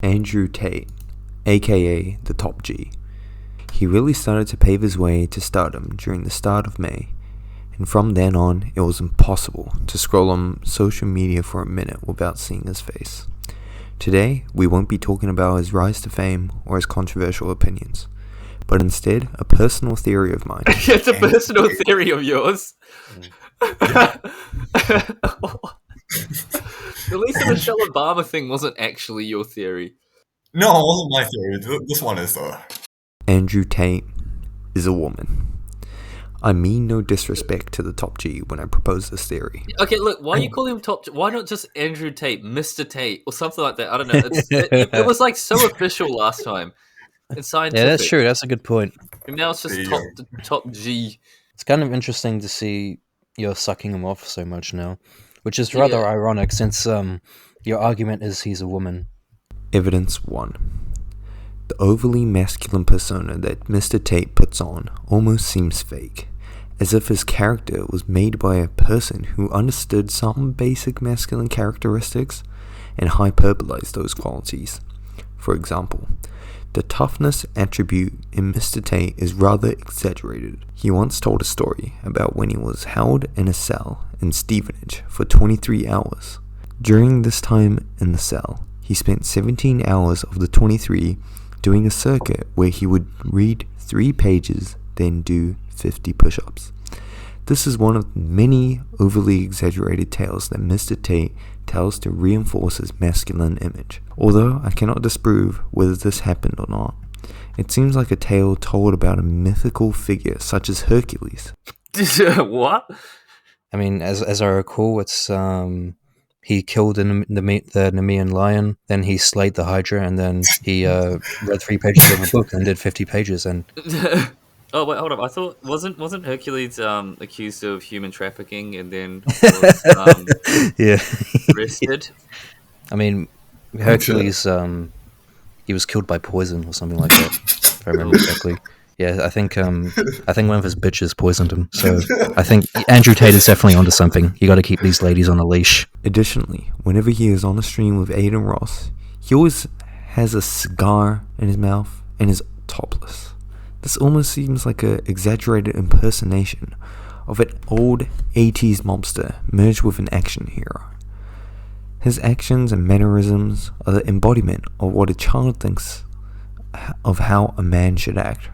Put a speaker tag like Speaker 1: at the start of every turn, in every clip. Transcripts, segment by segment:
Speaker 1: Andrew Tate, aka the Top G. He really started to pave his way to stardom during the start of May, and from then on it was impossible to scroll on social media for a minute without seeing his face. Today, we won't be talking about his rise to fame or his controversial opinions, but instead a personal theory of mine.
Speaker 2: It's a personal theory of yours. At least the Michelle Obama thing wasn't actually your theory.
Speaker 3: No, it wasn't my theory. This one is though.
Speaker 1: Andrew Tate is a woman. I mean no disrespect to the Top G when I propose this theory.
Speaker 2: Okay, look, why you call him Top? Why not just Andrew Tate, Mr. Tate, or something like that? I don't know. It was like so official last time. It's scientific.
Speaker 4: Yeah, that's true. That's a good point.
Speaker 2: And now it's just top G.
Speaker 4: It's kind of interesting to see you're sucking him off so much now, which is rather ironic since your argument is he's a woman.
Speaker 1: Evidence 1. The overly masculine persona that Mr. Tate puts on almost seems fake, as if his character was made by a person who understood some basic masculine characteristics and hyperbolized those qualities. For example, the toughness attribute in Mr. Tate is rather exaggerated. He once told a story about when he was held in a cell in Stevenage for 23 hours. During this time in the cell, he spent 17 hours of the 23 doing a circuit where he would read 3 pages, then do 50 push-ups. This is one of many overly exaggerated tales that Mr. Tate tells to reinforce his masculine image. Although I cannot disprove whether this happened or not, it seems like a tale told about a mythical figure such as Hercules.
Speaker 2: What?
Speaker 4: I mean, as I recall, it's he killed the Nemean lion, then he slayed the Hydra, and then he read 3 pages of a book and did 50 pages. And
Speaker 2: oh wait, hold up! I thought wasn't Hercules accused of human trafficking and then was arrested?
Speaker 4: I mean, Hercules he was killed by poison or something like that, if I remember correctly. Yeah, I think one of his bitches poisoned him. So I think Andrew Tate is definitely onto something. You got to keep these ladies on a leash.
Speaker 1: Additionally, whenever he is on a stream with Aiden Ross, he always has a cigar in his mouth and is topless. This almost seems like an exaggerated impersonation of an old 80s mobster merged with an action hero. His actions and mannerisms are the embodiment of what a child thinks of how a man should act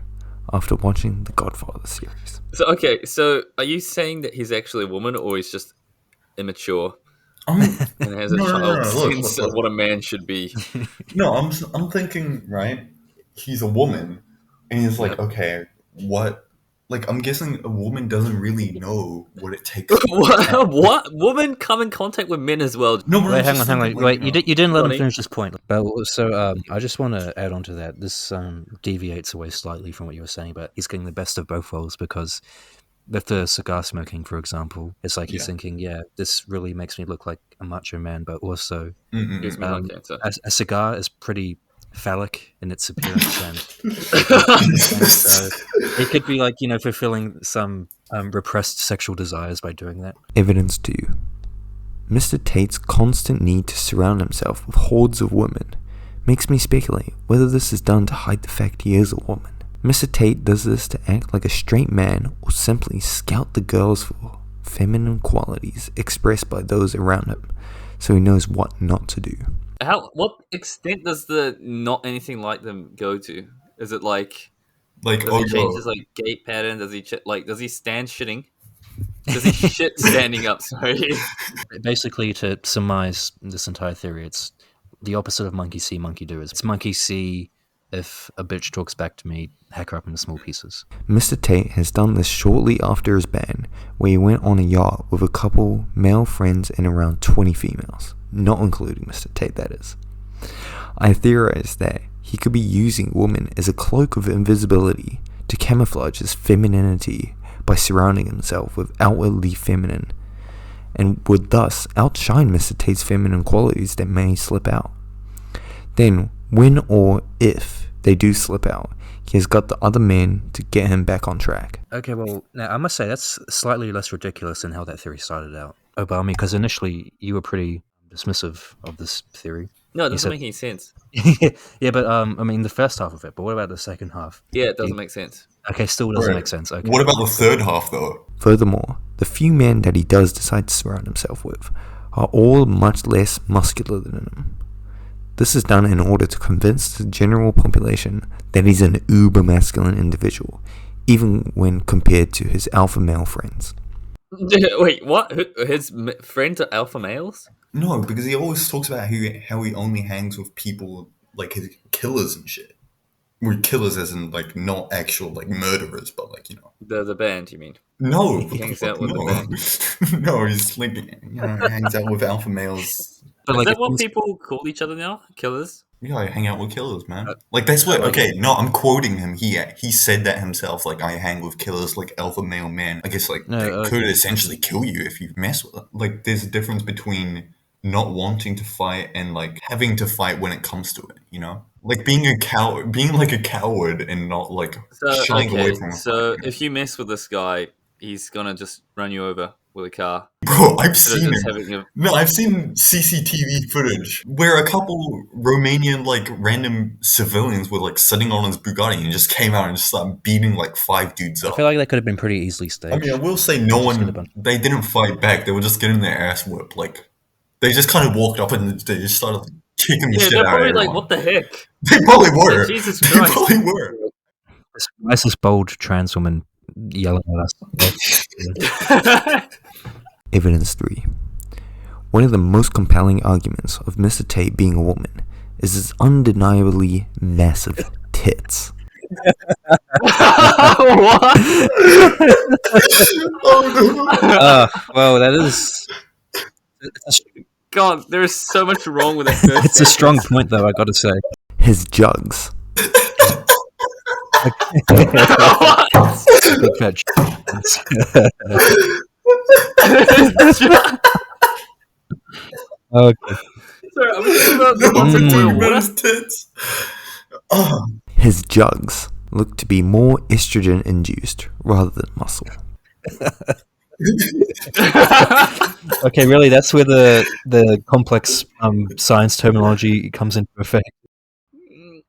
Speaker 1: after watching the Godfather series.
Speaker 2: So are you saying that he's actually a woman, or he's just immature and has a child's sense of what a man should be?
Speaker 3: No, I'm thinking, right? He's a woman, and he's like, okay, what? Like, I'm guessing a woman doesn't really know what it takes.
Speaker 2: What? Women come in contact with men as well.
Speaker 4: No, wait, hang on. Wait, you didn't let him finish this point. But so I just want to add on to that. This deviates away slightly from what you were saying, but he's getting the best of both worlds because with the cigar smoking, for example, it's like he's thinking, this really makes me look like a macho man, but also a cigar is pretty phallic in its appearance, and so it could be like, fulfilling some repressed sexual desires by doing that.
Speaker 1: Evidence 2. Mr. Tate's constant need to surround himself with hordes of women makes me speculate whether this is done to hide the fact he is a woman. Mr. Tate does this to act like a straight man or simply scout the girls for feminine qualities expressed by those around him, so he knows what not to do.
Speaker 2: What extent does the not anything like them go to? Is it like
Speaker 3: he
Speaker 2: changes like gait pattern? Does he does he stand shitting? Does he shit standing up? Sorry.
Speaker 4: Basically, to surmise this entire theory, it's the opposite of monkey see, monkey do. It's monkey see. If a bitch talks back to me, hack her up into small pieces.
Speaker 1: Mr. Tate has done this shortly after his ban, where he went on a yacht with a couple male friends and around 20 females, not including Mr. Tate, that is. I theorize that he could be using women as a cloak of invisibility to camouflage his femininity by surrounding himself with outwardly feminine, and would thus outshine Mr. Tate's feminine qualities that may slip out. Then, when or if they do slip out, he has got the other men to get him back on track.
Speaker 4: Okay, well, now I must say that's slightly less ridiculous than how that theory started out, Obama, because initially you were pretty dismissive of this theory.
Speaker 2: No, it doesn't make any sense.
Speaker 4: Yeah, but I mean the first half of it. But what about the second half?
Speaker 2: Yeah, it doesn't make sense.
Speaker 4: Okay, still doesn't
Speaker 3: Right.
Speaker 4: make sense. Okay.
Speaker 3: What about the third half, though?
Speaker 1: Furthermore, the few men that he does decide to surround himself with are all much less muscular than him. This is done in order to convince the general population that he's an uber-masculine individual, even when compared to his alpha male friends.
Speaker 2: Wait, what? His friends are alpha males?
Speaker 3: No, because he always talks about how he only hangs with people like his killers and shit. We're killers as in like not actual like murderers, but like
Speaker 2: The band, you mean?
Speaker 3: No,
Speaker 2: He hangs out with the
Speaker 3: the no, he's like hangs out with alpha males.
Speaker 4: But
Speaker 2: Is
Speaker 4: like,
Speaker 2: that what people call each other now? Killers?
Speaker 3: Yeah, I hang out with killers, man. Like that's what. Okay, no, I'm quoting him. He said that himself. Like I hang with killers, like alpha male men. I guess like they could essentially kill you if you mess with them. Like there's a difference between not wanting to fight and like having to fight when it comes to it. Like being a coward, and not like shying away from.
Speaker 2: So if you mess with this guy, he's gonna just run you over with a car.
Speaker 3: Bro, I've seen it. No, I've seen CCTV footage where a couple Romanian like random civilians were like sitting on his Bugatti and just came out and just started beating like 5 dudes up.
Speaker 4: I feel like that could have been pretty easily staged.
Speaker 3: I mean, I will say they didn't fight back. They were just getting their ass whipped. Like they just kind of walked up and they just started like, kicking the shit out of
Speaker 2: probably
Speaker 3: everyone.
Speaker 2: like, what the heck?
Speaker 3: They probably were.
Speaker 2: Like, Jesus
Speaker 3: They
Speaker 2: Christ.
Speaker 3: probably were.
Speaker 4: Why is this bold trans woman yelling at us?
Speaker 1: Evidence 3. One of the most compelling arguments of Mr. Tate being a woman is his undeniably massive tits.
Speaker 2: What?
Speaker 4: Well, that is...
Speaker 2: God, there is so much wrong with that.
Speaker 4: It's a strong point, though, I gotta say.
Speaker 1: His jugs.
Speaker 4: Big fat Okay.
Speaker 2: Sorry, I'm thinking about the ones that boil water.
Speaker 3: His tits. Oh.
Speaker 1: His jugs look to be more estrogen-induced rather than muscle.
Speaker 4: Okay, really, that's where the complex science terminology comes into effect.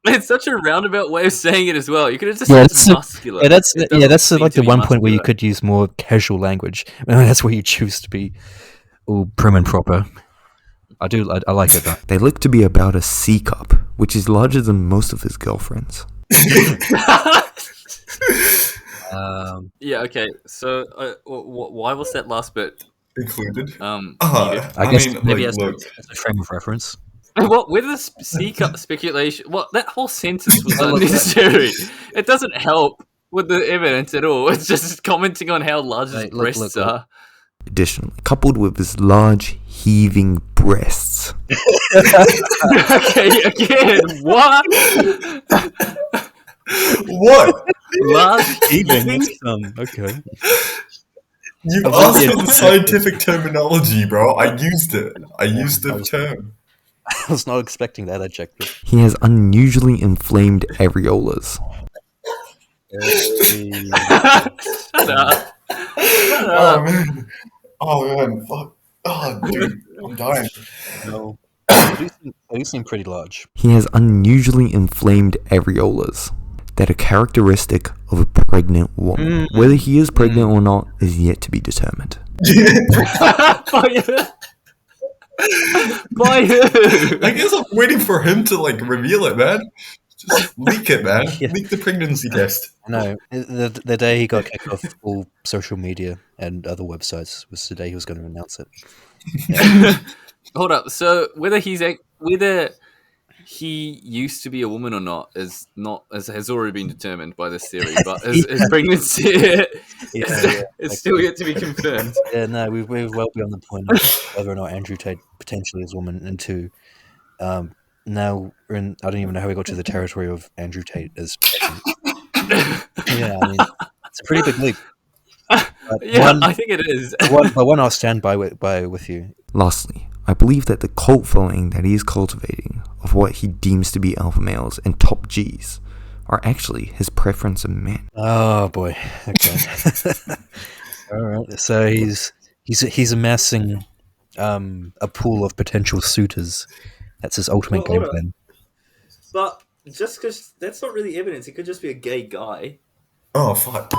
Speaker 2: It's such a roundabout way of saying it as well. You could have just said it's muscular.
Speaker 4: That's
Speaker 2: mean
Speaker 4: like
Speaker 2: to
Speaker 4: the
Speaker 2: be
Speaker 4: one point where you
Speaker 2: muscular.
Speaker 4: could use more casual language. That's where you choose to be all prim and proper. I like it though.
Speaker 1: They look to be about a C cup, which is larger than most of his girlfriends.
Speaker 2: Yeah. Okay. So, why was that last bit
Speaker 3: Included.
Speaker 2: needed?
Speaker 4: I guess
Speaker 3: mean,
Speaker 4: maybe
Speaker 3: like,
Speaker 4: as
Speaker 3: look.
Speaker 4: a frame of reference.
Speaker 2: What with the C cup speculation? What that whole sentence was unnecessary. It doesn't help with the evidence at all. It's just commenting on how large his breasts are.
Speaker 1: Additionally, coupled with his large, heaving breasts.
Speaker 2: Okay, again, what?
Speaker 3: What?
Speaker 2: Large
Speaker 4: Heaving. Okay.
Speaker 3: You asked for the scientific terminology, bro. I used it. I used the term.
Speaker 4: I was not expecting that adjective.
Speaker 1: He has unusually inflamed areolas.
Speaker 2: Shut up.
Speaker 3: Oh man, fuck. Oh dude, I'm dying.
Speaker 4: No. They seem pretty large.
Speaker 1: He has unusually inflamed areolas that are characteristic of a pregnant woman. Whether he is pregnant or not is yet to be determined.
Speaker 2: By who?
Speaker 3: I guess I'm waiting for him to like reveal it, man. Just leak it, man.
Speaker 4: Yeah.
Speaker 3: Leak the pregnancy test.
Speaker 4: No, the day he got kicked off all social media and other websites was the day he was going to announce it. Yeah.
Speaker 2: Hold up. So whether he used to be a woman or not has already been determined by this theory. But his pregnancy is still yet to be confirmed.
Speaker 4: Yeah, no, we're well beyond the point of whether or not Andrew Tate potentially is a woman. And two, now we're in, I don't even know how we got to the territory of Andrew Tate as pregnant. Yeah, I mean, it's a pretty big leap.
Speaker 2: I think it is.
Speaker 4: One I'll stand by with you.
Speaker 1: Lastly, I believe that the cult following that he is cultivating of what he deems to be alpha males and top Gs are actually his preference in men.
Speaker 4: Oh boy. Okay. All right. So he's amassing a pool of potential suitors That's his ultimate game plan.
Speaker 2: But just because that's not really evidence, it could just be a gay guy.
Speaker 3: Oh fuck.